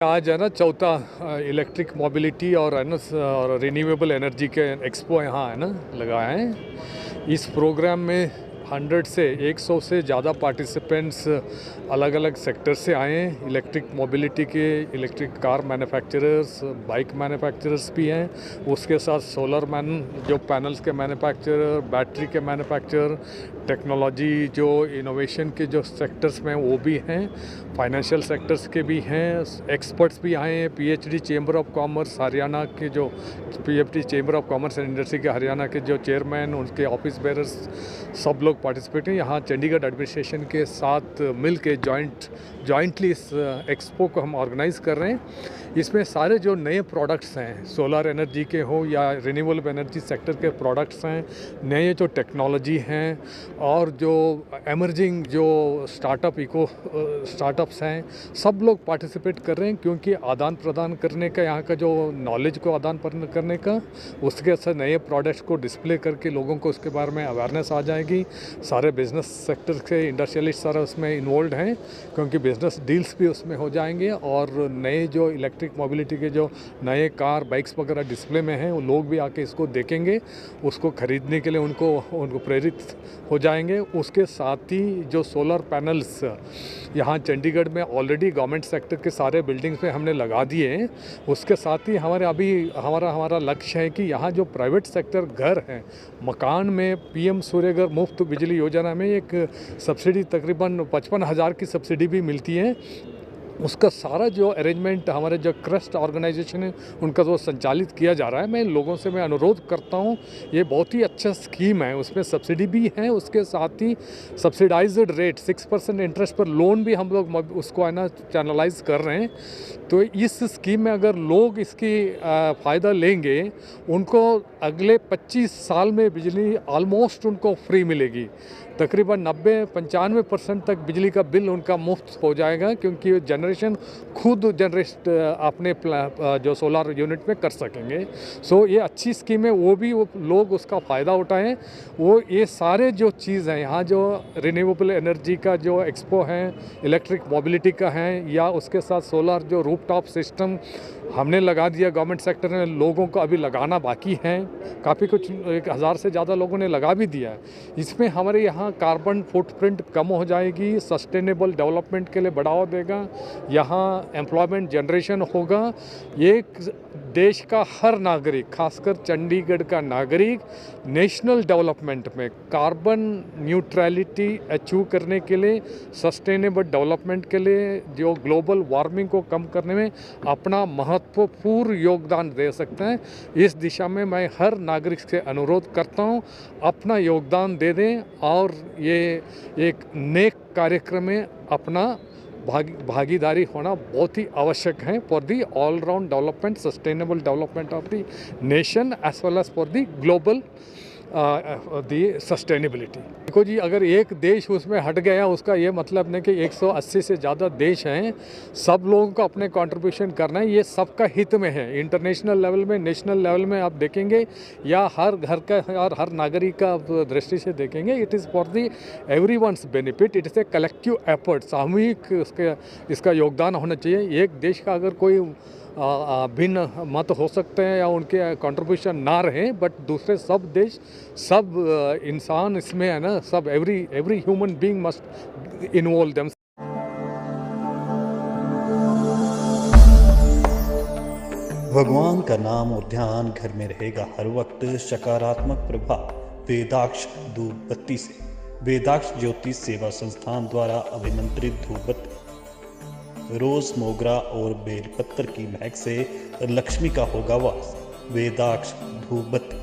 आज है ना चौथा इलेक्ट्रिक मोबिलिटी और है ना और रिन्यूएबल एनर्जी के एक्सपो यहाँ है ना लगाए हैं। इस प्रोग्राम में 100 से ज़्यादा पार्टिसिपेंट्स अलग अलग सेक्टर से आए हैं। इलेक्ट्रिक मोबिलिटी के, electric car manufacturers, bike manufacturers भी हैं। उसके साथ सोलर जो पैनल्स के मैन्युफैक्चरर, बैटरी के मैन्युफैक्चरर, टेक्नोलॉजी जो इनोवेशन के जो सेक्टर्स में वो भी हैं, फाइनेंशियल सेक्टर्स के भी हैं, एक्सपर्ट्स भी आए हैं। PhD chamber of commerce Haryana के जो PhD chamber of commerce and industry के हरियाणा के जो चेयरमैन, उनके ऑफिस बेरर्स सब लोग पार्टिसिपेट हैं। यहाँ चंडीगढ़ एडमिनिस्ट्रेशन के साथ मिल के जॉइंटली इस एक्सपो को हम ऑर्गेनाइज़ कर रहे हैं। इसमें सारे जो नए प्रोडक्ट्स हैं, सोलर एनर्जी के हो या रिन्यूएबल एनर्जी सेक्टर के प्रोडक्ट्स हैं, नए जो टेक्नोलॉजी हैं और जो एमर्जिंग जो स्टार्टअप्स हैं, सब लोग पार्टिसिपेट कर रहे हैं। क्योंकि आदान प्रदान करने का, यहाँ का जो नॉलेज को आदान प्रदान करने का, उसके साथ नए प्रोडक्ट्स को डिस्प्ले करके लोगों को उसके बारे में अवेयरनेस आ जाएगी। सारे बिजनेस सेक्टर के इंडस्ट्रियलिस्ट सारा उसमें इन्वॉल्व हैं, क्योंकि बिजनेस डील्स भी उसमें हो जाएंगे। और नए जो इलेक्ट्रिक मोबिलिटी के जो नए कार बाइक्स वगैरह डिस्प्ले में हैं, वो लोग भी आके इसको देखेंगे, उसको ख़रीदने के लिए उनको प्रेरित हो जाएंगे। उसके साथ ही जो सोलर पैनल्स यहाँ चंडीगढ़ में ऑलरेडी गवर्नमेंट सेक्टर के सारे बिल्डिंग्स में हमने लगा दिए हैं। उसके साथ ही हमारा लक्ष्य है कि यहाँ जो प्राइवेट सेक्टर घर हैं, मकान में पीएम सूर्यघर मुफ्त बिजली योजना में एक सब्सिडी तकरीबन 55,000 की सब्सिडी भी मिलती है। उसका सारा जो अरेंजमेंट हमारे जो ट्रस्ट ऑर्गेनाइजेशन है उनका जो संचालित किया जा रहा है। मैं लोगों से अनुरोध करता हूँ, ये बहुत ही अच्छा स्कीम है। उसमें सब्सिडी भी है, उसके साथ ही सब्सिडाइज्ड रेट 6% इंटरेस्ट पर लोन भी हम लोग उसको है ना चैनलाइज कर रहे हैं। तो इस स्कीम में अगर लोग इसकी फ़ायदा लेंगे, उनको अगले 25 साल में बिजली ऑलमोस्ट उनको फ्री मिलेगी। तकरीबन 90-95% तक बिजली का बिल उनका मुफ्त हो जाएगा, क्योंकि जनरेशन खुद जनरेट अपने जो सोलर यूनिट में कर सकेंगे। सो ये अच्छी स्कीम है, वो लोग उसका फ़ायदा उठाएं। ये सारे जो चीज़ हैं, यहाँ जो रिन्यूएबल एनर्जी का जो एक्सपो है, इलेक्ट्रिक मोबिलिटी का है, या उसके साथ सोलर जो रूफटॉप सिस्टम हमने लगा दिया गवर्नमेंट सेक्टर में, लोगों को अभी लगाना बाकी है। काफ़ी कुछ 1000 से ज़्यादा लोगों ने लगा भी दिया है। इसमें हमारे यहाँ कार्बन फुटप्रिंट कम हो जाएगी, सस्टेनेबल डेवलपमेंट के लिए बढ़ावा देगा, यहाँ एम्प्लॉयमेंट जनरेशन होगा। एक देश का हर नागरिक, खासकर चंडीगढ़ का नागरिक, नेशनल डेवलपमेंट में कार्बन न्यूट्रलिटी अचीव करने के लिए, सस्टेनेबल डेवलपमेंट के लिए, जो ग्लोबल वार्मिंग को कम करने में अपना महत्वपूर्ण योगदान दे सकते हैं। इस दिशा में मैं हर नागरिक से अनुरोध करता हूं, अपना योगदान दे दें और ये एक नेक कार्यक्रम में अपना भागीदारी होना बहुत ही आवश्यक है for the all round development, sustainable development of the nation as well as for the global the sustainability. देखो जी, अगर एक देश उसमें हट गया, उसका ये मतलब नहीं कि 180 से ज़्यादा देश हैं। सब लोगों को अपने कंट्रीब्यूशन करना है, ये सबका हित में है। इंटरनेशनल लेवल में, नेशनल लेवल में आप देखेंगे या हर घर का और हर नागरिक का दृष्टि से देखेंगे, it is for the everyone's benefit. It is a collective effort, सामूहिक इसका योगदान होना चाहिए। एक देश का अगर कोई भिन्न मत हो सकते हैं या उनके कंट्रीब्यूशन ना रहे, बट दूसरे सब देश, सब इंसान इसमें है ना, सब every human being must involve them. भगवान का नाम और ध्यान घर में रहेगा हर वक्त। सकारात्मक प्रभाव वेदाक्ष धूप बत्ती से। वेदाक्ष ज्योतिष सेवा संस्थान द्वारा अभिमंत्रित धूप बत्ती रोज, मोगरा और बेलपत्र की महक से लक्ष्मी का होगा वास। वेदाक्ष धूप बत्ती।